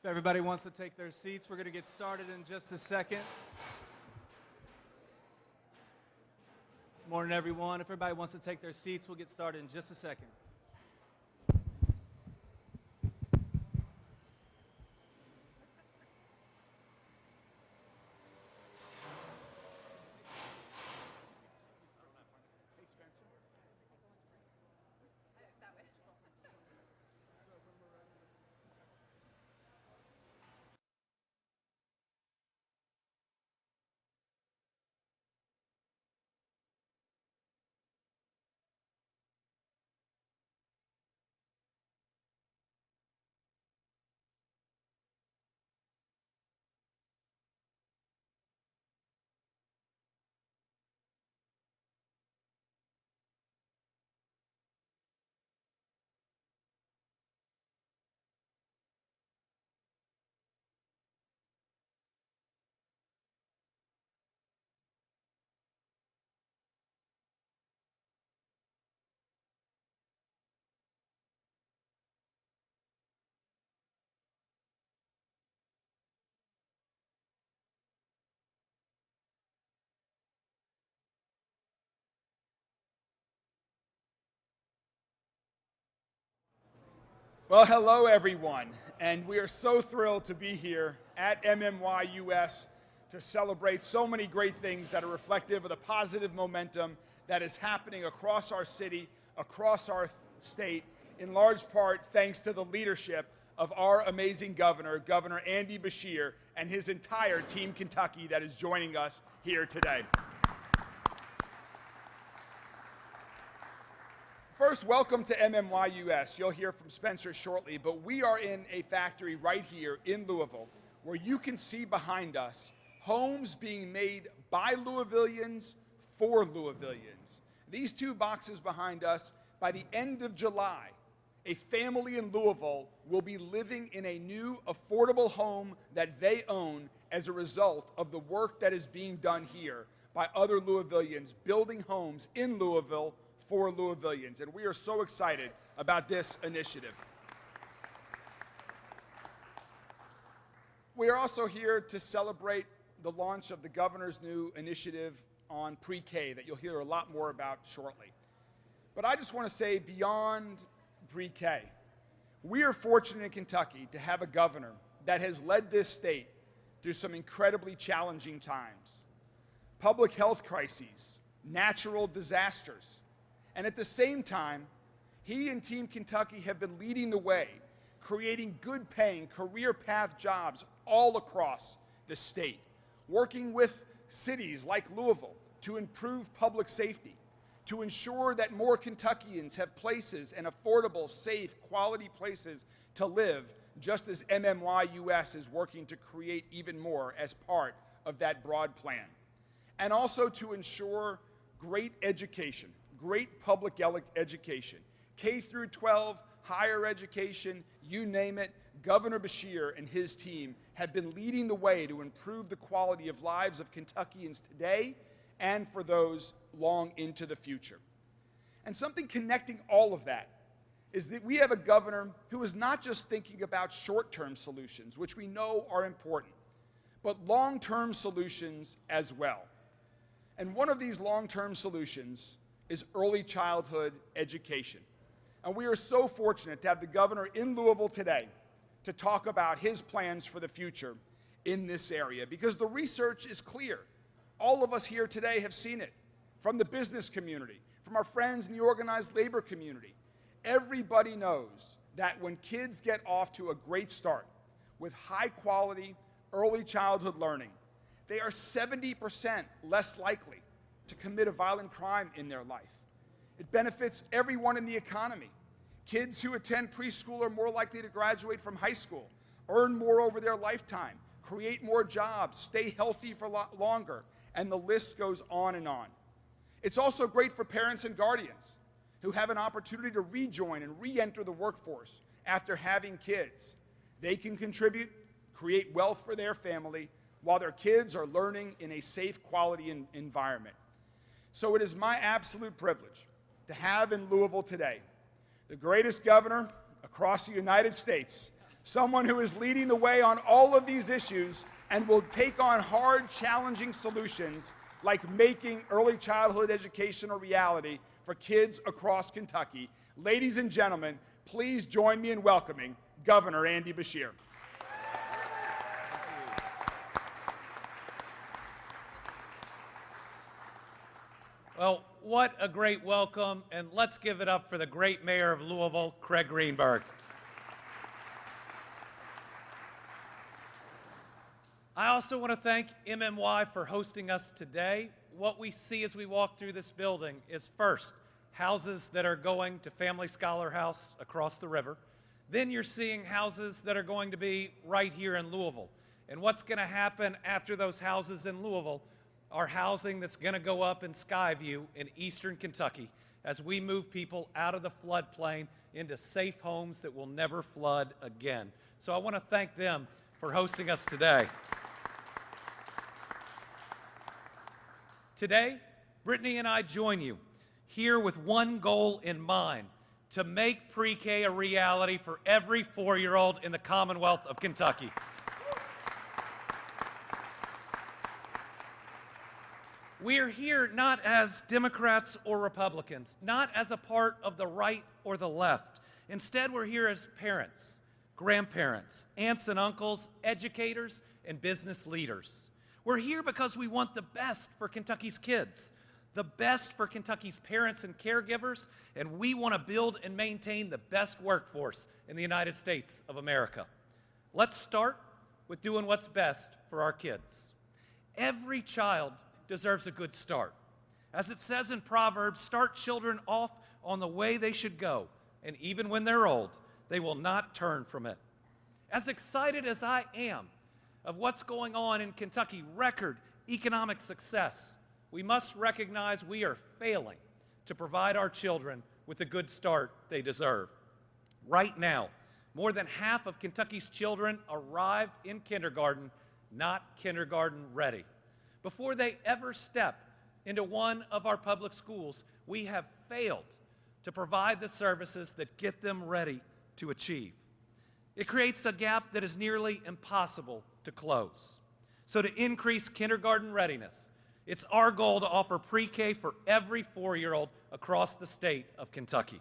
If everybody wants to take their seats, we're going to get started in just a second. Morning, everyone. If everybody wants to take their seats, we'll get started in just a second. Well, hello everyone, and we are so thrilled to be here at MMYUS to celebrate so many great things that are reflective of the positive momentum that is happening across our city, across our state, in large part thanks to the leadership of our amazing governor, Governor Andy Beshear, and his entire Team Kentucky that is joining us here today. First, welcome to MMYUS. You'll hear from Spencer shortly, but we are in a factory right here in Louisville where you can see behind us homes being made by Louisvillians for Louisvillians. These two boxes behind us, by the end of July, a family in Louisville will be living in a new affordable home that they own as a result of the work that is being done here by other Louisvillians building homes in Louisville for Louisvillians, and we are so excited about this initiative. We are also here to celebrate the launch of the governor's new initiative on pre-K that you'll hear a lot more about shortly. But I just want to say, beyond pre-K, we are fortunate in Kentucky to have a governor that has led this state through some incredibly challenging times. Public health crises, natural disasters, and at the same time, he and Team Kentucky have been leading the way, creating good-paying, career path jobs all across the state, working with cities like Louisville to improve public safety, to ensure that more Kentuckians have places and affordable, safe, quality places to live, just as MMYUS is working to create even more as part of that broad plan. And also to ensure great education, great public education, K through 12, higher education, you name it. Governor Beshear and his team have been leading the way to improve the quality of lives of Kentuckians today and for those long into the future. And something connecting all of that is that we have a governor who is not just thinking about short-term solutions, which we know are important, but long-term solutions as well. And one of these long-term solutions is early childhood education. And we are so fortunate to have the governor in Louisville today to talk about his plans for the future in this area, because the research is clear. All of us here today have seen it, from the business community, from our friends in the organized labor community. Everybody knows that when kids get off to a great start with high quality early childhood learning, they are 70% less likely to commit a violent crime in their life. It benefits everyone in the economy. Kids who attend preschool are more likely to graduate from high school, earn more over their lifetime, create more jobs, stay healthy for longer, and the list goes on and on. It's also great for parents and guardians who have an opportunity to rejoin and re-enter the workforce after having kids. They can contribute, create wealth for their family, while their kids are learning in a safe, quality environment. So it is my absolute privilege to have in Louisville today the greatest governor across the United States, someone who is leading the way on all of these issues and will take on hard, challenging solutions like making early childhood education a reality for kids across Kentucky. Ladies and gentlemen, please join me in welcoming Governor Andy Beshear. Well, what a great welcome, and let's give it up for the great mayor of Louisville, Craig Greenberg. I also want to thank MMY for hosting us today. What we see as we walk through this building is first, houses that are going to Family Scholar House across the river. Then you're seeing houses that are going to be right here in Louisville. And what's going to happen after those houses in Louisville are housing that's going to go up in Skyview in eastern Kentucky as we move people out of the floodplain into safe homes that will never flood again. So I want to thank them for hosting us today. Today, Brittany and I join you here with one goal in mind: to make pre-K a reality for every 4-year-old in the Commonwealth of Kentucky. We are here not as Democrats or Republicans, not as a part of the right or the left. Instead, we're here as parents, grandparents, aunts and uncles, educators, and business leaders. We're here because we want the best for Kentucky's kids, the best for Kentucky's parents and caregivers, and we want to build and maintain the best workforce in the United States of America. Let's start with doing what's best for our kids. Every child deserves a good start. As it says in Proverbs, start children off on the way they should go, and even when they're old, they will not turn from it. As excited as I am of what's going on in Kentucky, record economic success, we must recognize we are failing to provide our children with the good start they deserve. Right now, more than half of Kentucky's children arrive in kindergarten not kindergarten ready. Before they ever step into one of our public schools, we have failed to provide the services that get them ready to achieve. It creates a gap that is nearly impossible to close. So to increase kindergarten readiness, it's our goal to offer pre-K for every 4-year-old across the state of Kentucky.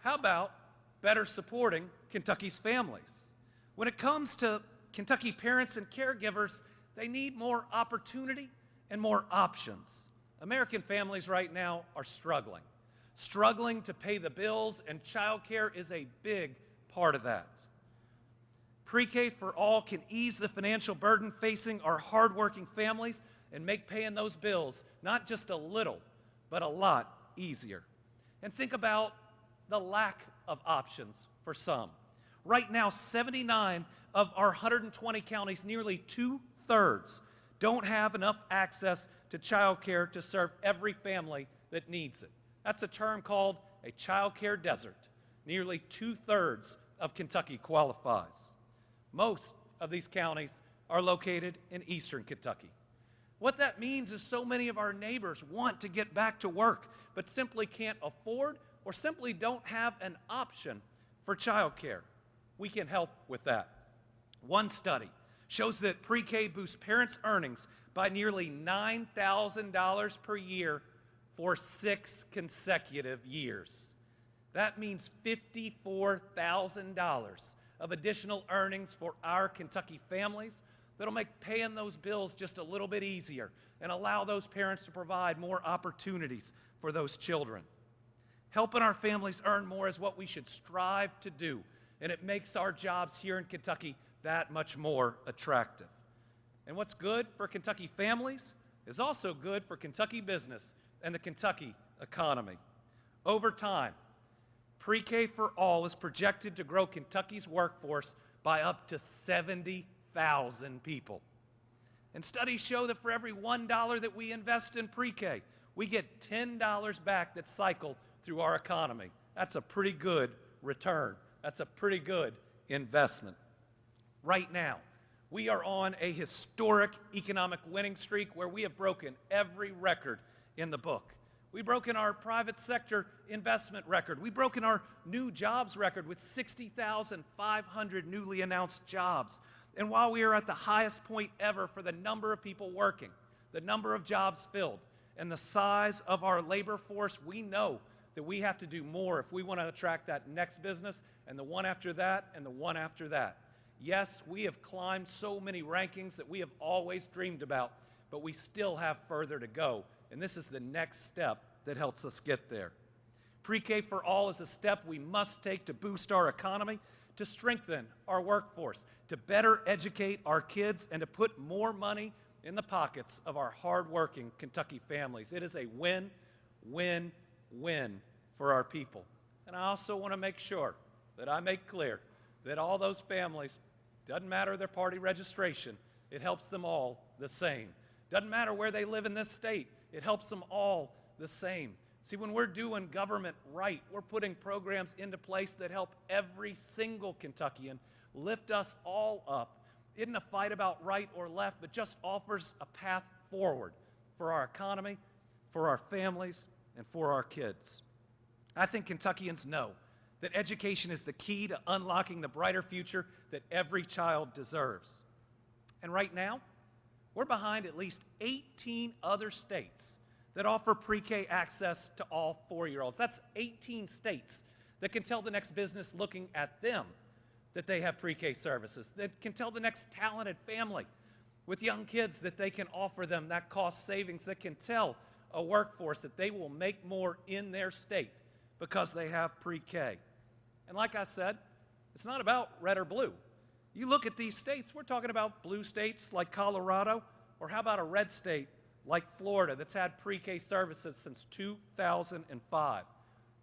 How about better supporting Kentucky's families? When it comes to Kentucky parents and caregivers, they need more opportunity and more options. American families right now are struggling to pay the bills, and childcare is a big part of that. Pre-K for all can ease the financial burden facing our hardworking families and make paying those bills not just a little, but a lot easier. And think about the lack of options for some. Right now, 79 of our 120 counties, nearly 2/3, don't have enough access to childcare to serve every family that needs it. That's a term called a childcare desert. Nearly 2/3 of Kentucky qualifies. Most of these counties are located in eastern Kentucky. What that means is so many of our neighbors want to get back to work, but simply can't afford or simply don't have an option for childcare. We can help with that. One study shows that pre-K boosts parents' earnings by nearly $9,000 per year for 6 consecutive years. That means $54,000 of additional earnings for our Kentucky families that'll make paying those bills just a little bit easier and allow those parents to provide more opportunities for those children. Helping our families earn more is what we should strive to do, and it makes our jobs here in Kentucky that much more attractive. And what's good for Kentucky families is also good for Kentucky business and the Kentucky economy. Over time, pre-K for all is projected to grow Kentucky's workforce by up to 70,000 people. And studies show that for every $1 that we invest in pre-K, we get $10 back that cycle through our economy. That's a pretty good return. That's a pretty good investment. Right now, we are on a historic economic winning streak where we have broken every record in the book. We've broken our private sector investment record. We've broken our new jobs record with 60,500 newly announced jobs. And while we are at the highest point ever for the number of people working, the number of jobs filled, and the size of our labor force, we know that we have to do more if we want to attract that next business and the one after that and the one after that. Yes, we have climbed so many rankings that we have always dreamed about, but we still have further to go. And this is the next step that helps us get there. Pre-K for All is a step we must take to boost our economy, to strengthen our workforce, to better educate our kids, and to put more money in the pockets of our hardworking Kentucky families. It is a win, win, win for our people. And I also want to make sure that I make clear that all those families, doesn't matter their party registration, it helps them all the same. Doesn't matter where they live in this state, it helps them all the same. See, when we're doing government right, we're putting programs into place that help every single Kentuckian lift us all up. Isn't a fight about right or left, but just offers a path forward for our economy, for our families, and for our kids. I think Kentuckians know that education is the key to unlocking the brighter future that every child deserves. And right now, we're behind at least 18 other states that offer pre-K access to all 4-year-olds. That's 18 states that can tell the next business looking at them that they have pre-K services, that can tell the next talented family with young kids that they can offer them that cost savings, that can tell a workforce that they will make more in their state because they have pre-K. And like I said, it's not about red or blue. You look at these states, we're talking about blue states like Colorado, or how about a red state like Florida that's had pre-K services since 2005?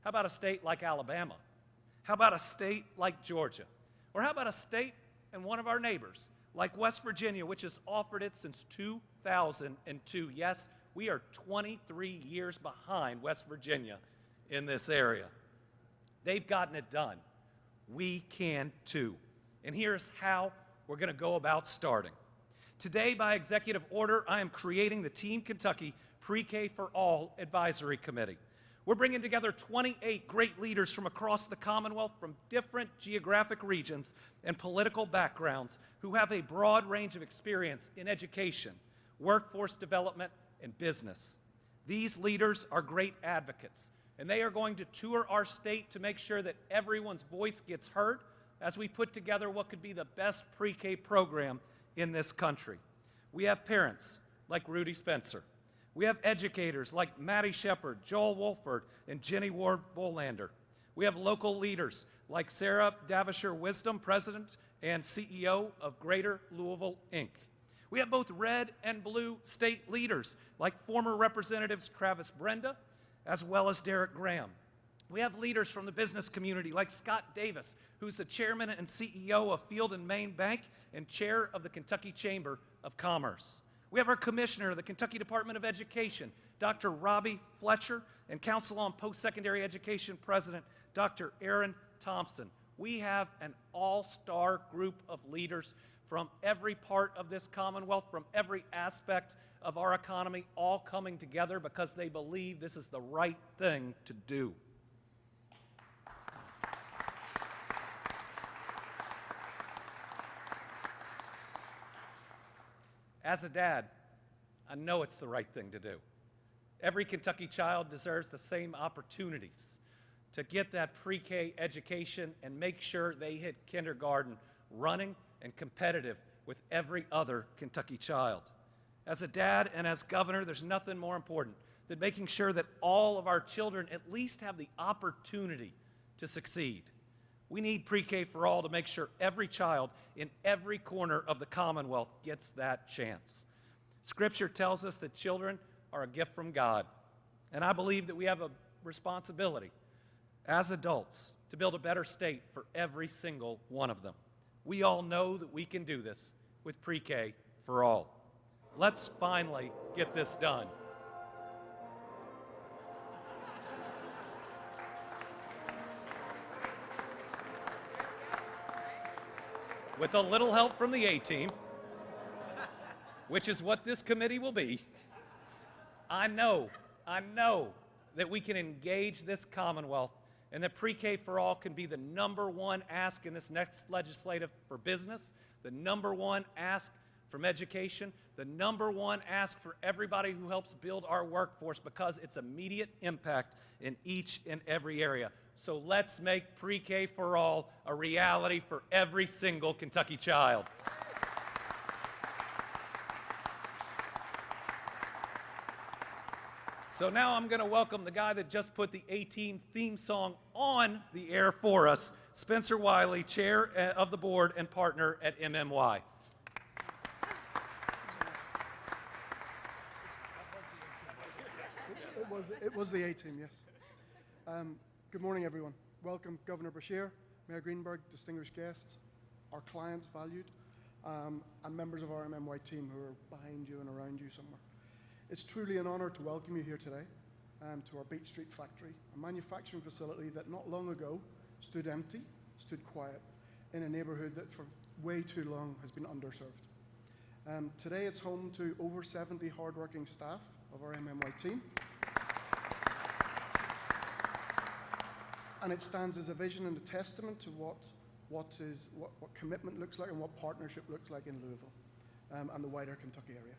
How about a state like Alabama? How about a state like Georgia? Or how about a state and one of our neighbors like West Virginia, which has offered it since 2002? Yes, we are 23 years behind West Virginia in this area. They've gotten it done. We can too. And here's how we're going to go about starting. Today, by executive order, I am creating the Team Kentucky Pre-K for All Advisory Committee. We're bringing together 28 great leaders from across the Commonwealth, from different geographic regions and political backgrounds, who have a broad range of experience in education, workforce development, and business. These leaders are great advocates, and they are going to tour our state to make sure that everyone's voice gets heard as we put together what could be the best pre-K program in this country. We have parents like Rudy Spencer. We have educators like Maddie Shepard, Joel Wolford, and Jenny Ward Bolander. We have local leaders like Sarah Davishar Wisdom, President and CEO of Greater Louisville, Inc. We have both red and blue state leaders like former Representatives Travis Brenda as well as Derek Graham. We have leaders from the business community like Scott Davis, who's the chairman and CEO of Field and Main Bank and chair of the Kentucky Chamber of Commerce. We have our commissioner of the Kentucky Department of Education, Dr. Robbie Fletcher, and Council on Post-Secondary Education President, Dr. Aaron Thompson. We have an all-star group of leaders from every part of this Commonwealth, from every aspect of our economy, all coming together because they believe this is the right thing to do. As a dad, I know it's the right thing to do. Every Kentucky child deserves the same opportunities to get that pre-K education and make sure they hit kindergarten running and competitive with every other Kentucky child. As a dad and as governor, there's nothing more important than making sure that all of our children at least have the opportunity to succeed. We need pre-K for all to make sure every child in every corner of the Commonwealth gets that chance. Scripture tells us that children are a gift from God, and I believe that we have a responsibility as adults to build a better state for every single one of them. We all know that we can do this with pre-K for all. Let's finally get this done. With a little help from the A-Team, which is what this committee will be, I know that we can engage this Commonwealth and that pre-K for all can be the #1 ask in this next legislative for business, the #1 ask from education, the #1 ask for everybody who helps build our workforce, because it's immediate impact in each and every area. So let's make pre-K for all a reality for every single Kentucky child. So now I'm going to welcome the guy that just put the A-Team theme song on the air for us, Spencer Wiley, Chair of the Board and partner at MMY. It was the A-Team, yes. Good morning, everyone. Welcome, Governor Beshear, Mayor Greenberg, distinguished guests, our clients, valued, and members of our MMY team who are behind you and around you somewhere. It's truly an honor to welcome you here today to our Beach Street factory, a manufacturing facility that not long ago stood empty, stood quiet, in a neighborhood that for way too long has been underserved. Today it's home to over 70 hardworking staff of our MMY team. And it stands as a vision and a testament to what commitment looks like and what partnership looks like in Louisville and the wider Kentucky area.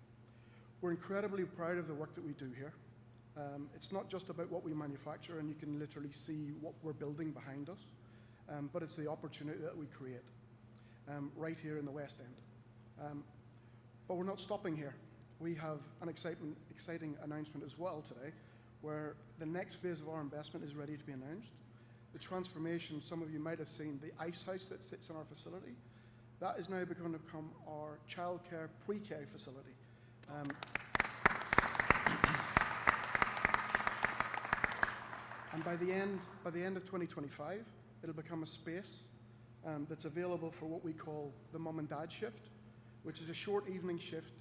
We're incredibly proud of the work that we do here. It's not just about what we manufacture, and you can literally see what we're building behind us, but it's the opportunity that we create right here in the West End. But we're not stopping here. We have an exciting announcement as well today, where the next phase of our investment is ready to be announced. The transformation, some of you might have seen, the ice house that sits in our facility, that is now going to become our childcare pre-K facility. And by the end of 2025, it'll become a space that's available for what we call the mom and dad shift, which is a short evening shift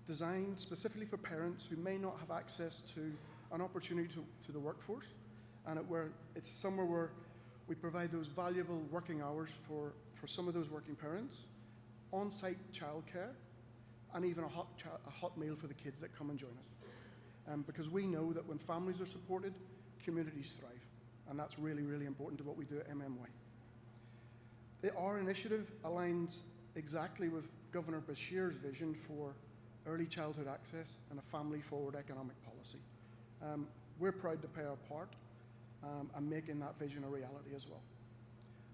designed specifically for parents who may not have access to an opportunity to the workforce, and it's somewhere where we provide those valuable working hours for some of those working parents, on-site childcare, and even a hot meal for the kids that come and join us. Because we know that when families are supported, communities thrive, and that's really, really important to what we do at MMY. Our initiative aligns exactly with Governor Beshear's vision for early childhood access and a family-forward economic policy. We're proud to play our part and making that vision a reality as well.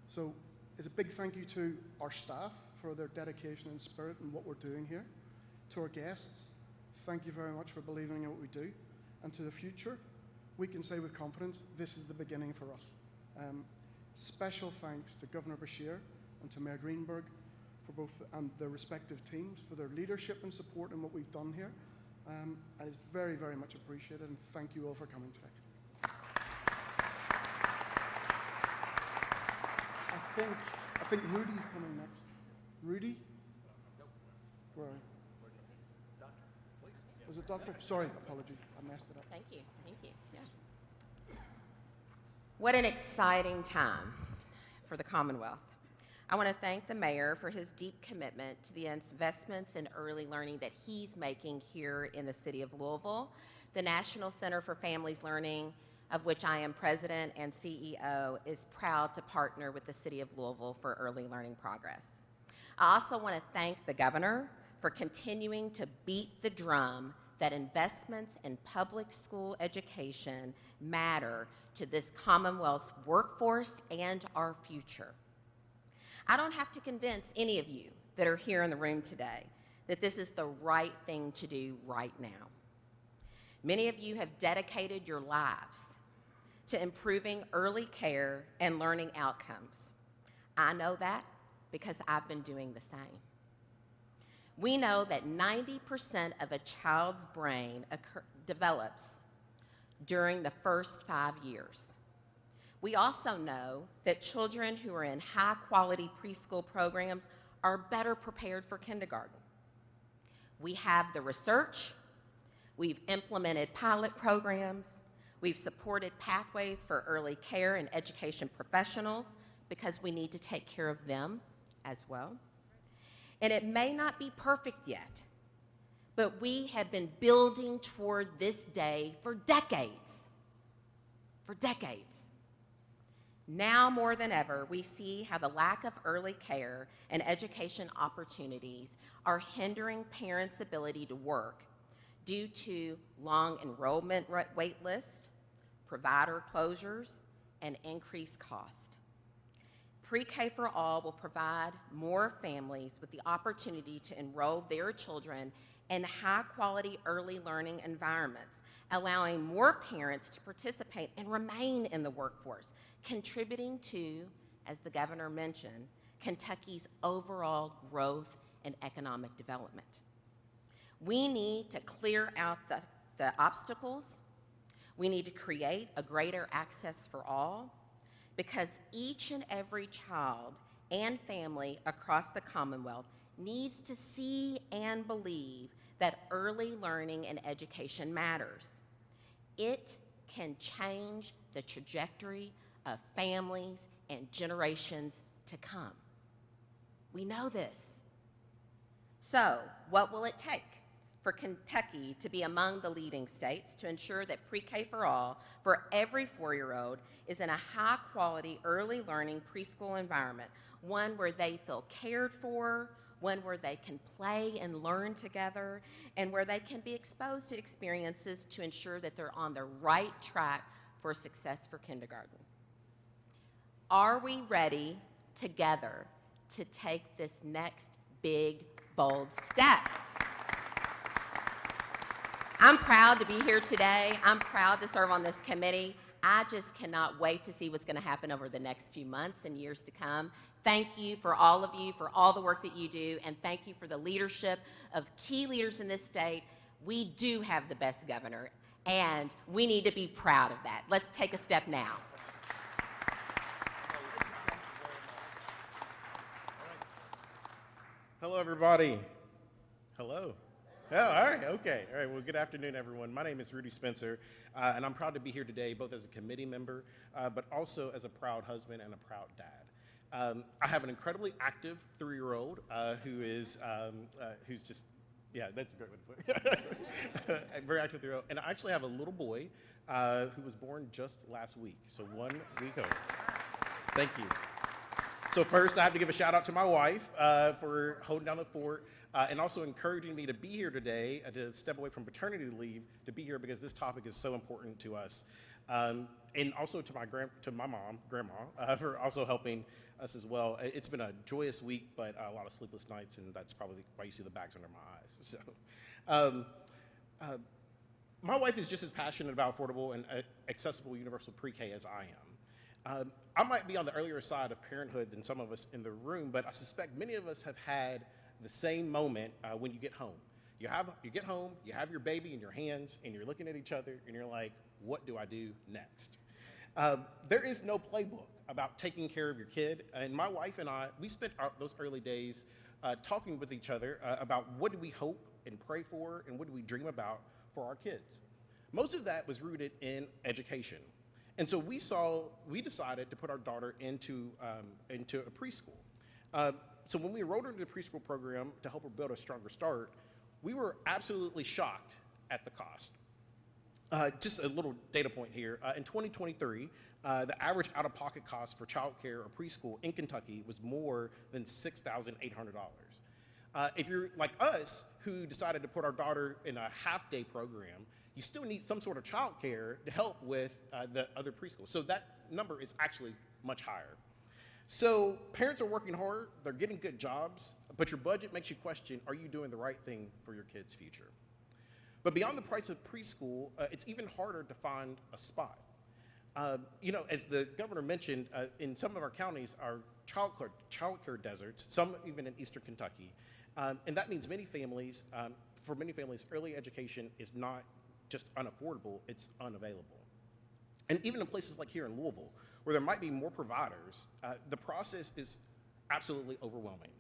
So it's a big thank you to our staff for their dedication and spirit in what we're doing here. To our guests, thank you very much for believing in what we do. And to the future, we can say with confidence, this is the beginning for us. Special thanks to Governor Beshear and to Mayor Greenberg for both and their respective teams for their leadership and support in what we've done here. And it's very, very much appreciated, and thank you all for coming today. I think Rudy's coming next. Rudy? Where are you? Was it Doctor? Sorry, apologies. I messed it up. Thank you. Thank you. Yeah. What an exciting time for the Commonwealth. I want to thank the mayor for his deep commitment to the investments in early learning that he's making here in the city of Louisville. The National Center for Families Learning, of which I am president and CEO, is proud to partner with the city of Louisville for early learning progress. I also want to thank the governor for continuing to beat the drum that investments in public school education matter to this Commonwealth's workforce and our future. I don't have to convince any of you that are here in the room today that this is the right thing to do right now. Many of you have dedicated your lives to improving early care and learning outcomes. I know that because I've been doing the same. We know that 90% of a child's brain develops during the first 5 years. We also know that children who are in high-quality preschool programs are better prepared for kindergarten. We have the research, we've implemented pilot programs, we've supported pathways for early care and education professionals because we need to take care of them as well. And it may not be perfect yet, but we have been building toward this day for decades. for decades. Now more than ever, we see how the lack of early care and education opportunities are hindering parents' ability to work due to long enrollment wait lists, provider closures, and increased cost. Pre-K for All will provide more families with the opportunity to enroll their children in high-quality early learning environments, allowing more parents to participate and remain in the workforce, contributing to, as the governor mentioned, Kentucky's overall growth and economic development. We need to clear out the obstacles. We need to create a greater access for all, because each and every child and family across the Commonwealth needs to see and believe that early learning and education matters. It can change the trajectory of families and generations to come. We know this. So, what will it take for Kentucky to be among the leading states to ensure that Pre-K for All for every 4-year-old is in a high-quality early learning preschool environment, one where they feel cared for, one where they can play and learn together, and where they can be exposed to experiences to ensure that they're on the right track for success for kindergarten? Are we ready together to take this next big, bold step? I'm proud to be here today. I'm proud to serve on this committee. I just cannot wait to see what's going to happen over the next few months and years to come. Thank you for all of you, for all the work that you do, and thank you for the leadership of key leaders in this state. We do have the best governor, and we need to be proud of that. Let's take a step now. Hello, everybody. Hello. Oh, all right, okay. All right, well, good afternoon, everyone. My name is Rudy Spencer, and I'm proud to be here today, both as a committee member, but also as a proud husband and a proud dad. I have an incredibly active 3-year-old who's just, yeah, that's a great way to put it. A very active 3-year-old. And I actually have a little boy who was born just last week, so 1 week old. Thank you. So first, I have to give a shout out to my wife for holding down the fort and also encouraging me to be here today, to step away from paternity leave, to be here because this topic is so important to us. And also to my mom, Grandma, for also helping us as well. It's been a joyous week, but a lot of sleepless nights, and that's probably why you see the bags under my eyes. So, my wife is just as passionate about affordable and accessible universal pre-K as I am. I might be on the earlier side of parenthood than some of us in the room, but I suspect many of us have had the same moment when you get home. You get home, you have your baby in your hands, and you're looking at each other, and you're like, what do I do next? There is no playbook about taking care of your kid, and my wife and I, we spent those early days talking with each other about what do we hope and pray for, and what do we dream about for our kids. Most of that was rooted in education. And so we decided to put our daughter into a preschool. So when we enrolled her into the preschool program to help her build a stronger start, we were absolutely shocked at the cost. Just a little data point here. In 2023, the average out-of-pocket cost for childcare or preschool in Kentucky was more than $6,800. If you're like us, who decided to put our daughter in a half-day program, you still need some sort of childcare to help with the other preschools. So that number is actually much higher. So parents are working hard, they're getting good jobs, but your budget makes you question, are you doing the right thing for your kid's future? But beyond the price of preschool, it's even harder to find a spot. As the governor mentioned, in some of our counties are childcare deserts, some even in eastern Kentucky. And that means for many families, early education is not just unaffordable, it's unavailable. And even in places like here in Louisville, where there might be more providers, the process is absolutely overwhelming.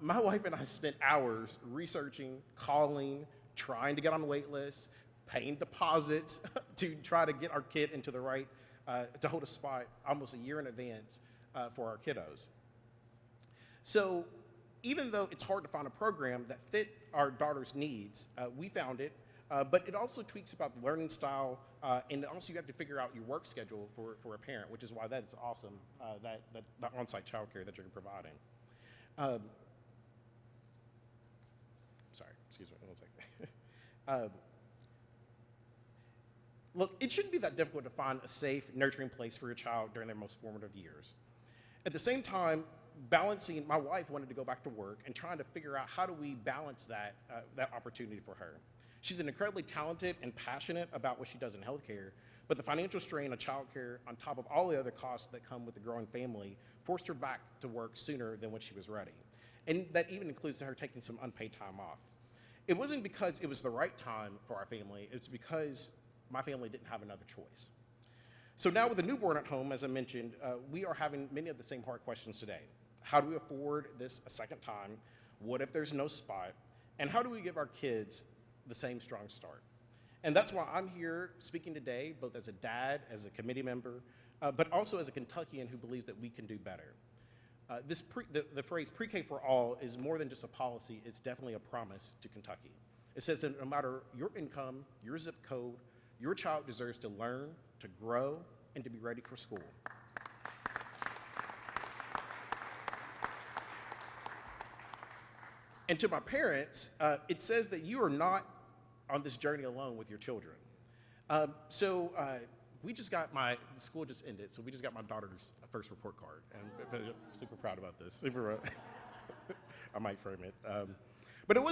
My wife and I spent hours researching, calling, trying to get on the wait list, paying deposits to try to get our kid into the right, to hold a spot almost a year in advance for our kiddos. So even though it's hard to find a program that fit our daughter's needs, we found it But it also tweaks about the learning style, and also you have to figure out your work schedule for a parent, which is why that is awesome, that the on-site childcare that you're providing. Sorry, excuse me, 1 second. Look, it shouldn't be that difficult to find a safe, nurturing place for your child during their most formative years. At the same time, balancing, my wife wanted to go back to work and trying to figure out how do we balance that opportunity for her. She's an incredibly talented and passionate about what she does in healthcare, but the financial strain of childcare on top of all the other costs that come with a growing family forced her back to work sooner than when she was ready. And that even includes her taking some unpaid time off. It wasn't because it was the right time for our family, it's because my family didn't have another choice. So now with a newborn at home, as I mentioned, we are having many of the same hard questions today. How do we afford this a second time? What if there's no spot? And how do we give our kids the same strong start? And that's why I'm here speaking today, both as a dad, as a committee member, but also as a Kentuckian who believes that we can do better. The phrase pre-K for all is more than just a policy, it's definitely a promise to Kentucky. It says that no matter your income, your zip code, your child deserves to learn, to grow, and to be ready for school. And to my parents, it says that you are not on this journey alone with your children. We just got the school just ended, so we just got my daughter's first report card. And I'm super proud about this, super proud. I might frame it. But it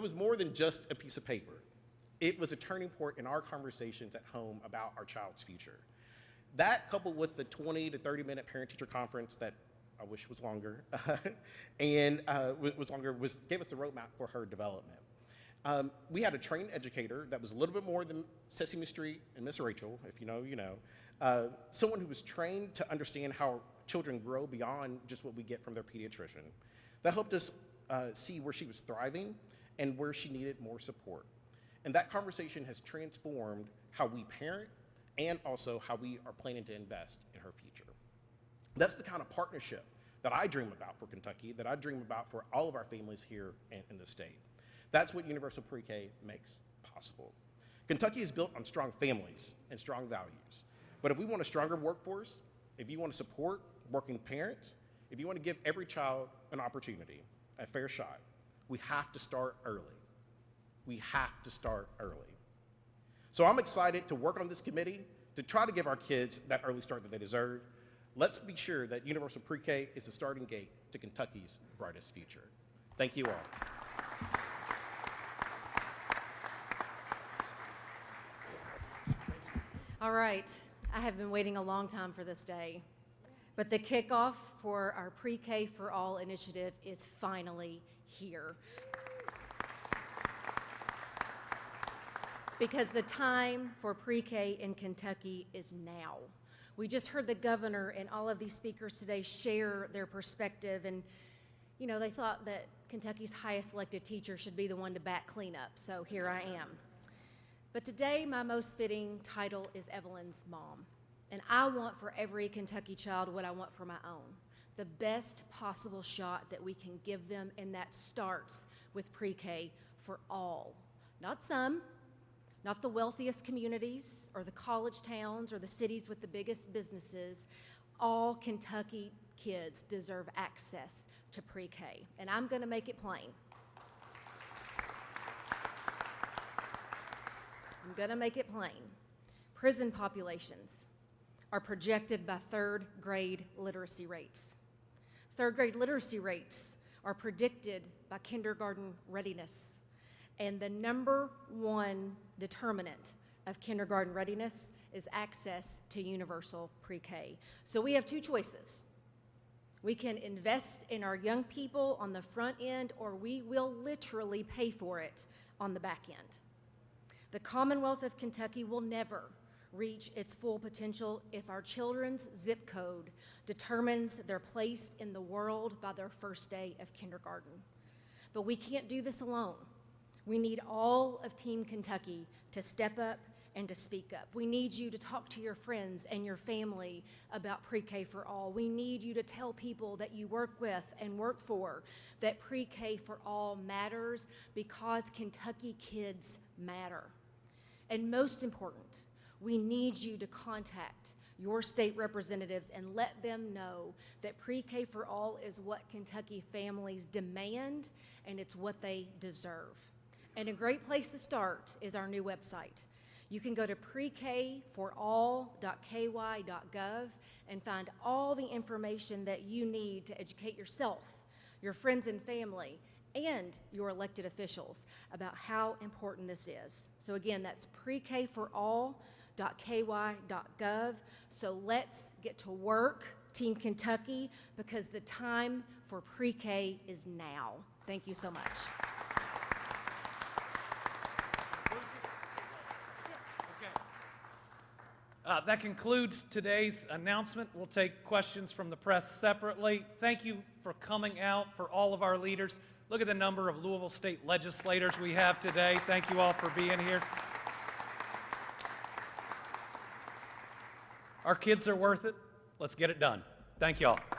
was more than just a piece of paper. It was a turning point in our conversations at home about our child's future. That, coupled with the 20 to 30-minute parent-teacher conference that I wish was longer, gave us the roadmap for her development. We had a trained educator that was a little bit more than Sesame Street and Miss Rachel, if you know, you know. Someone who was trained to understand how children grow beyond just what we get from their pediatrician. That helped us see where she was thriving and where she needed more support. And that conversation has transformed how we parent and also how we are planning to invest in her future. That's the kind of partnership that I dream about for Kentucky, that I dream about for all of our families here in the state. That's what Universal Pre-K makes possible. Kentucky is built on strong families and strong values. But if we want a stronger workforce, if you want to support working parents, if you want to give every child an opportunity, a fair shot, we have to start early. We have to start early. So I'm excited to work on this committee to try to give our kids that early start that they deserve. Let's be sure that Universal Pre-K is the starting gate to Kentucky's brightest future. Thank you all. All right, I have been waiting a long time for this day, but the kickoff for our Pre-K for All initiative is finally here. Because the time for pre-K in Kentucky is now. We just heard the governor and all of these speakers today share their perspective, and you know, they thought that Kentucky's highest elected teacher should be the one to back cleanup, so here I am. But today, my most fitting title is Evelyn's mom, and I want for every Kentucky child what I want for my own, the best possible shot that we can give them, and that starts with pre-K for all, not some, not the wealthiest communities or the college towns or the cities with the biggest businesses. All Kentucky kids deserve access to pre-K, and I'm going to make it plain. I'm going to make it plain. Prison populations are projected by third grade literacy rates. Third grade literacy rates are predicted by kindergarten readiness. And the number one determinant of kindergarten readiness is access to universal pre-K. So we have two choices. We can invest in our young people on the front end, or we will literally pay for it on the back end. The Commonwealth of Kentucky will never reach its full potential if our children's zip code determines their place in the world by their first day of kindergarten. But we can't do this alone. We need all of Team Kentucky to step up and to speak up. We need you to talk to your friends and your family about pre-K for all. We need you to tell people that you work with and work for that pre-K for all matters, because Kentucky kids matter. And most important, we need you to contact your state representatives and let them know that pre-K for all is what Kentucky families demand, and it's what they deserve. And a great place to start is our new website. You can go to prekforall.ky.gov and find all the information that you need to educate yourself, your friends and family, and your elected officials about how important this is. So again, that's prekforall.ky.gov. So let's get to work, Team Kentucky, because the time for pre-K is now. Thank you so much. That concludes today's announcement. We'll take questions from the press separately. Thank you for coming out, for all of our leaders. Look at the number of Louisville State legislators we have today. Thank you all for being here. Our kids are worth it. Let's get it done. Thank you all.